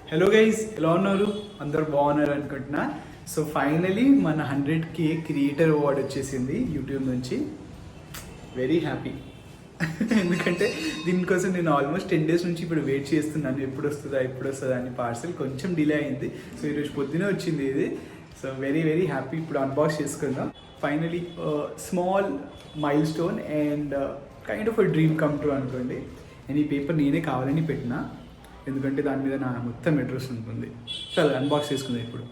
Hello guys, ఎలా ఉన్నారు? అందరు బాగున్నారు అనుకుంటున్నా. సో ఫైనలీ మన 100K క్రియేటర్ అవార్డ్ వచ్చేసింది యూట్యూబ్ నుంచి. Very happy. ఎందుకంటే దీనికోసం నేను ఆల్మోస్ట్ 10 days నుంచి ఇప్పుడు వెయిట్ చేస్తున్నాను, ఎప్పుడు వస్తుందా అని. పార్సల్ కొంచెం డిలే అయింది, సో ఈరోజు పొద్దునే వచ్చింది ఇది. So very very happy. ఇప్పుడు అన్బాక్స్ చేసుకుందాం. Finally small mile stone and kind of dream come true అనుకోండి. నేను ఈ పేపర్ నేనే కావాలని పెట్టినా, ఎందుకంటే దాని మీద నా మొత్తం అడ్రస్ ఉంటుంది. సరే అన్బాక్స్ చేసుకుందాం ఇప్పుడు.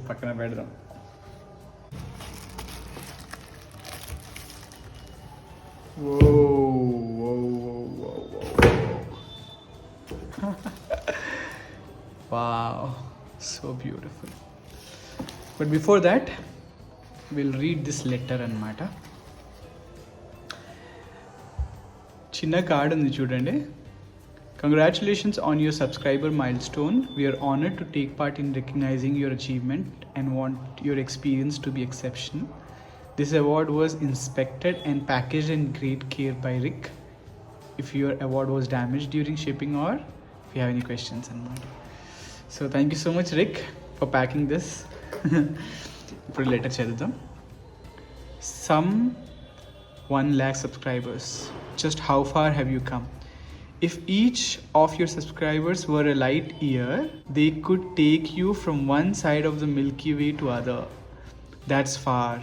పక్కన పెడదాం. Wow, so beautiful. But before that, we'll read this letter annamata. Chinna card undi chudandi. Congratulations on your subscriber milestone. We are honored to take part in recognizing your achievement and want your experience to be exceptional. This award was inspected and packaged in great care by Rick. If your award was damaged during shipping or if you have any questions and more. So thank you so much, Rick, for packing this. ఇప్పుడు letter చదువుతాం. Some 1 lakh subscribers. Just how far have you come? If each of your subscribers were a light year, they could take you from one side of the Milky Way to other. That's far.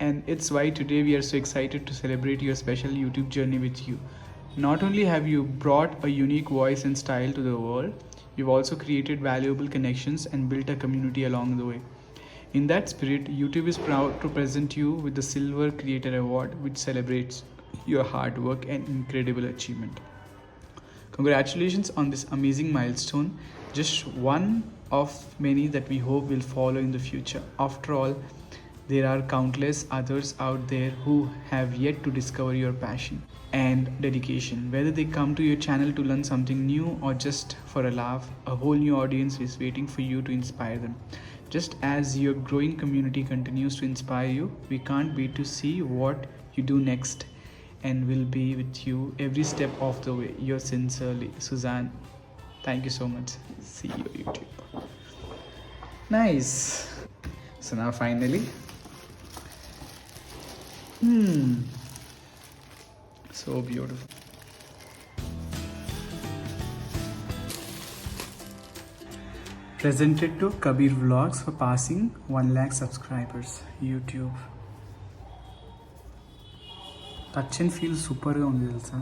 And it's why today we are so excited to celebrate your special YouTube journey with you. Not only have you brought a unique voice and style to the world, you've also created valuable connections and built a community along the way. In that spirit, YouTube is proud to present you with the Silver Creator Award, which celebrates your hard work and incredible achievement. Congratulations on this amazing milestone, just one of many that we hope will follow in the future. After all, there are countless others out there who have yet to discover your passion and dedication. Whether they come to your channel to learn something new or just for a laugh, a whole new audience is waiting for you to inspire them. Just as your growing community continues to inspire you, we can't wait to see what you do next and will be with you every step of the way. Yours sincerely, Suzanne. Thank you so much. See you YouTube. Nice. So now finally, so beautiful. Presented to Kabir Vlogs for passing 1 lakh subscribers. YouTube. Touch and feel సూపర్గా ఉంది తెలుసా.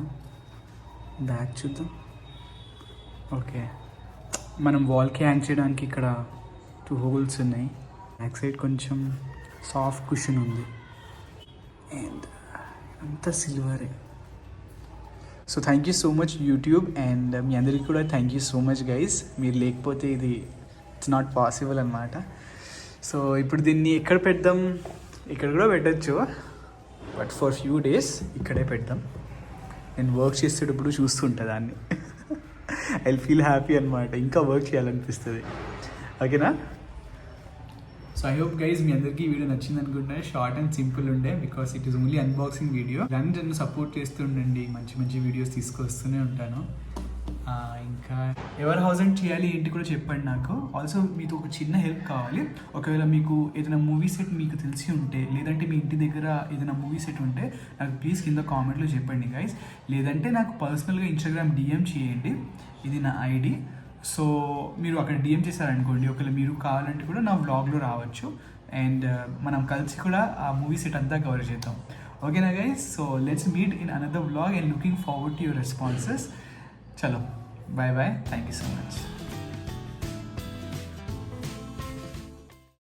Back చూద్దాం. Okay, మనం వాల్కి hang చేయడానికి ఇక్కడ 2 holes ఉన్నాయి. Back side కొంచెం సాఫ్ట్ కుషన్ ఉంది అండ్ అంతా సిల్వరే. So thank you so much YouTube, and మీ అందరికీ కూడా thank you so much guys. మీరు లేకపోతే ఇది ఇట్స్ నాట్ పాసిబుల్ అనమాట. సో ఇప్పుడు దీన్ని ఎక్కడ పెడదాం? ఇక్కడ కూడా పెట్టచ్చు, బట్ ఫర్ ఫ్యూ డేస్ ఇక్కడే పెడదాం. నేను వర్క్ చేసేటప్పుడు చూస్తుంటా దాన్ని. ఐ ఫీల్ హ్యాపీ అనమాట, ఇంకా వర్క్ చేయాలనిపిస్తుంది. ఓకేనా? సో ఐ హోప్ గైజ్ మీ అందరికీ ఈ వీడియో నచ్చింది అనుకుంటే. షార్ట్ అండ్ సింపుల్ ఉండే, because it is only unboxing video. నన్ను సపోర్ట్ చేస్తుండండి, మంచి మంచి వీడియోస్ తీసుకొస్తూనే ఉంటాను. ఇంకా ఎవరు హౌస్ అండ్ చేయాలి ఏంటి కూడా చెప్పండి నాకు. ఆల్సో మీతో ఒక చిన్న హెల్ప్ కావాలి. ఒకవేళ మీకు ఏదైనా మూవీ సెట్ మీకు తెలిసి ఉంటే, లేదంటే మీ ఇంటి దగ్గర ఏదైనా మూవీ సెట్ ఉంటే నాకు ప్లీజ్ కింద కామెంట్లో చెప్పండి గైస్. లేదంటే నాకు పర్సనల్గా ఇన్స్టాగ్రామ్ డిఎం చేయండి, ఇది నా ఐడి. సో మీరు అక్కడ డిఎం చేశారనుకోండి, ఒకవేళ మీరు కావాలంటే కూడా నా వ్లాగ్లో రావచ్చు అండ్ మనం కలిసి కూడా ఆ మూవీ సెట్ అంతా కవర్ చేద్దాం. ఓకేనా guys? So let's meet in another vlog and looking forward to your responses. చలో, bye bye. Thank you so much.